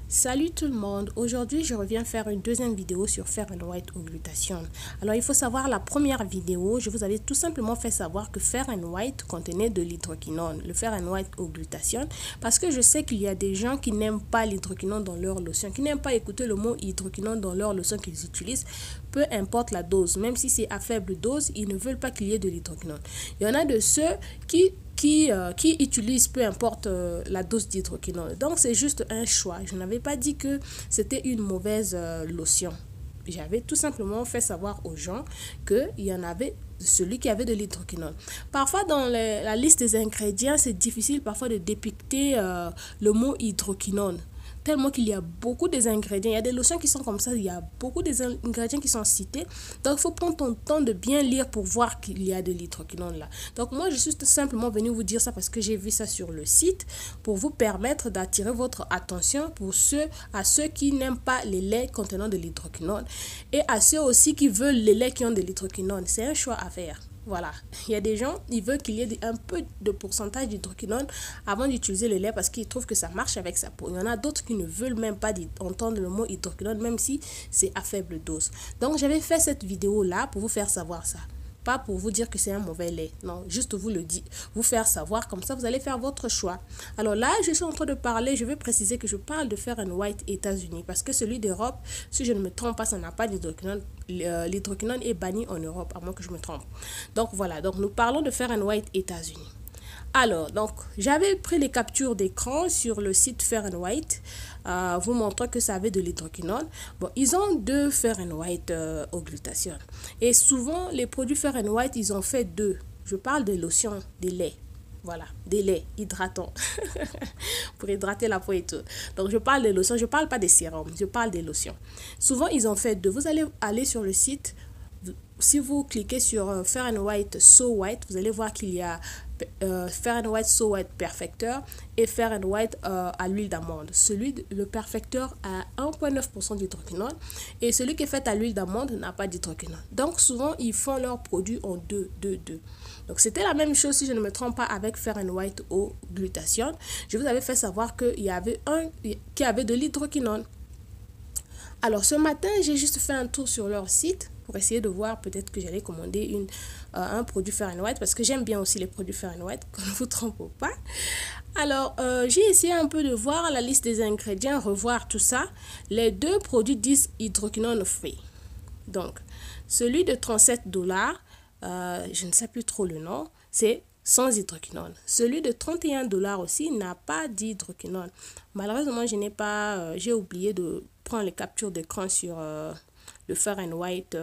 Salut tout le monde, aujourd'hui je reviens faire une deuxième vidéo sur Fair & White au glutathione. Alors il faut savoir, la première vidéo, je vous avais tout simplement fait savoir que Fair & White contenait de l'hydroquinone, le Fair & White au glutathione, parce que je sais qu'il y a des gens qui n'aiment pas l'hydroquinone dans leur lotion, qui n'aiment pas écouter le mot hydroquinone dans leur lotion qu'ils utilisent, peu importe la dose, même si c'est à faible dose, ils ne veulent pas qu'il y ait de l'hydroquinone. Il y en a de ceux qui utilisent peu importe la dose d'hydroquinone. Donc c'est juste un choix. Je n'avais pas dit que c'était une mauvaise lotion. J'avais tout simplement fait savoir aux gens qu'il y en avait celui qui avait de l'hydroquinone. Parfois dans la liste des ingrédients, c'est difficile parfois de dépicter le mot hydroquinone. Tellement qu'il y a beaucoup des ingrédients. Il y a des lotions qui sont comme ça, il y a beaucoup des ingrédients qui sont cités. Donc, il faut prendre ton temps de bien lire pour voir qu'il y a de l'hydroquinone là. Donc, moi, je suis tout simplement venue vous dire ça parce que j'ai vu ça sur le site pour vous permettre d'attirer votre attention à ceux qui n'aiment pas les laits contenant de l'hydroquinone et à ceux aussi qui veulent les laits qui ont de l'hydroquinone. C'est un choix à faire. Voilà, il y a des gens, ils veulent qu'il y ait un peu de pourcentage d'hydroquinone avant d'utiliser le lait parce qu'ils trouvent que ça marche avec sa peau. Il y en a d'autres qui ne veulent même pas entendre le mot hydroquinone, même si c'est à faible dose. Donc, j'avais fait cette vidéo-là pour vous faire savoir ça. Pas pour vous dire que c'est un mauvais lait. Non, juste vous le dire, vous faire savoir, comme ça vous allez faire votre choix. Alors là, je suis en train de parler, je vais préciser que je parle de Fair & White États-Unis parce que celui d'Europe, si je ne me trompe pas, ça n'a pas d'hydroquinone. L'hydroquinone est banni en Europe, à moins que je me trompe. Donc voilà, donc nous parlons de Fair & White États-Unis. Alors, donc, j'avais pris les captures d'écran sur le site Fair & White, vous montrant que ça avait de l'hydroquinone. Bon, ils ont deux Fair & White au glutathione. Et souvent, les produits Fair & White, ils ont fait deux. Je parle des lotions, des laits. Voilà, des laits hydratants pour hydrater la peau et tout. Donc, je parle des lotions, je ne parle pas des sérums, je parle des lotions. Souvent, ils ont fait deux. Vous allez aller sur le site. Si vous cliquez sur Fair & White So White, vous allez voir qu'il y a Fair & White So White Perfecteur et Fair & White à l'huile d'amande. Le Perfecteur a 1,9% d'hydroquinone et celui qui est fait à l'huile d'amande n'a pas d'hydroquinone. Donc souvent, ils font leurs produits en 2. Donc c'était la même chose, si je ne me trompe pas, avec Fair & White au glutathione. Je vous avais fait savoir qu'il y avait un qui avait de l'hydroquinone. Alors ce matin, j'ai juste fait un tour sur leur site pour essayer de voir, peut-être que j'allais commander un produit Fair & White parce que j'aime bien aussi les produits Fair & White, qu'on ne vous trompe pas. Alors, j'ai essayé un peu de voir la liste des ingrédients, revoir tout ça. Les deux produits disent hydroquinone free. Donc, celui de 37 $, je ne sais plus trop le nom, c'est sans hydroquinone. Celui de 31 $ aussi n'a pas d'hydroquinone. Malheureusement, j'ai oublié de prendre les captures d'écran sur le Fair & White,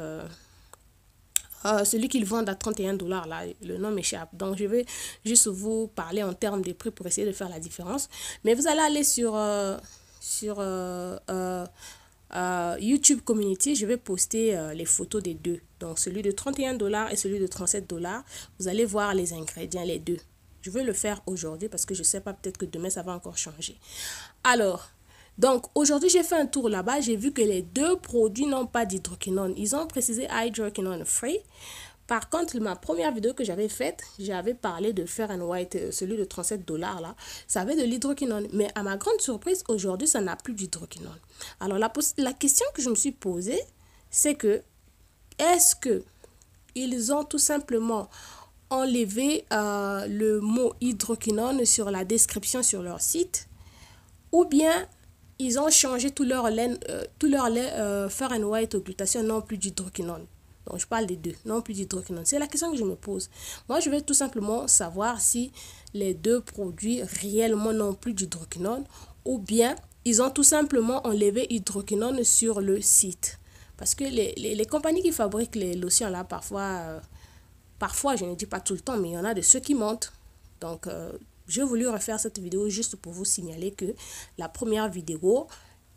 celui qu'ils vendent à 31 $, là, le nom m'échappe. Donc, je vais juste vous parler en termes de prix pour essayer de faire la différence. Mais vous allez aller sur YouTube Community, je vais poster les photos des deux. Donc, celui de 31 $ et celui de 37 $. Vous allez voir les ingrédients, les deux. Je vais le faire aujourd'hui parce que je ne sais pas, peut-être que demain, ça va encore changer. Alors, donc aujourd'hui, j'ai fait un tour là-bas. J'ai vu que les deux produits n'ont pas d'hydroquinone. Ils ont précisé hydroquinone free. Par contre, ma première vidéo que j'avais faite, j'avais parlé de Fair & White, celui de 37 $ là. Ça avait de l'hydroquinone. Mais à ma grande surprise, aujourd'hui, ça n'a plus d'hydroquinone. Alors, la question que je me suis posée, c'est que, est-ce que ils ont tout simplement enlevé le mot hydroquinone sur la description sur leur site, ou bien ils ont changé tout leur lait Fair & White au glutathione n'ont plus d'hydroquinone. Donc, je parle des deux, non plus d'hydroquinone. C'est la question que je me pose. Moi, je vais tout simplement savoir si les deux produits réellement n'ont plus d'hydroquinone ou bien ils ont tout simplement enlevé hydroquinone sur le site. Parce que les compagnies qui fabriquent les lotions là, parfois, je ne dis pas tout le temps, mais il y en a de ceux qui mentent. Donc, j'ai voulu refaire cette vidéo juste pour vous signaler que la première vidéo,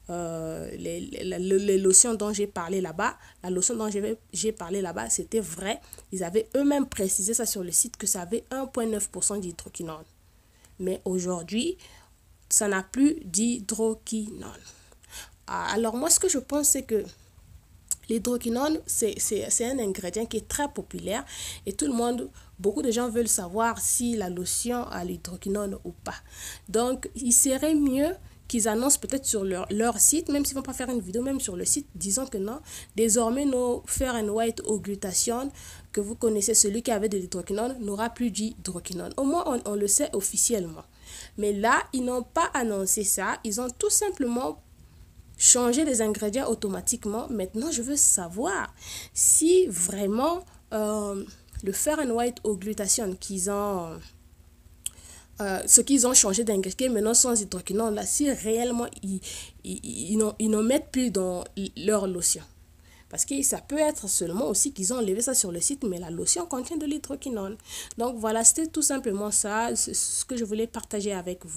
les lotions dont j'ai parlé là-bas, la lotion dont j'ai parlé là-bas, c'était vrai. Ils avaient eux-mêmes précisé ça sur le site que ça avait 1,9% d'hydroquinone. Mais aujourd'hui, ça n'a plus d'hydroquinone. Alors moi, ce que je pense, c'est que l'hydroquinone, c'est un ingrédient qui est très populaire et beaucoup de gens veulent savoir si la lotion a l'hydroquinone ou pas. Donc, il serait mieux qu'ils annoncent peut-être sur leur site, même s'ils ne vont pas faire une vidéo, même sur le site, disons que non, désormais nos Fair and White Haute Glutathione, que vous connaissez, celui qui avait de l'hydroquinone, n'aura plus d'hydroquinone. Au moins, on le sait officiellement. Mais là, ils n'ont pas annoncé ça, ils ont tout simplement changé les ingrédients automatiquement. Maintenant, je veux savoir si vraiment le Fair and White Haute Glutathione qu'ils ont... ce qu'ils ont changé d'ingrédient maintenant sans hydroquinone, là, si réellement ils n'en mettent plus dans leur lotion. Parce que ça peut être seulement aussi qu'ils ont enlevé ça sur le site, mais la lotion contient de l'hydroquinone. Donc voilà, c'était tout simplement ça, ce que je voulais partager avec vous.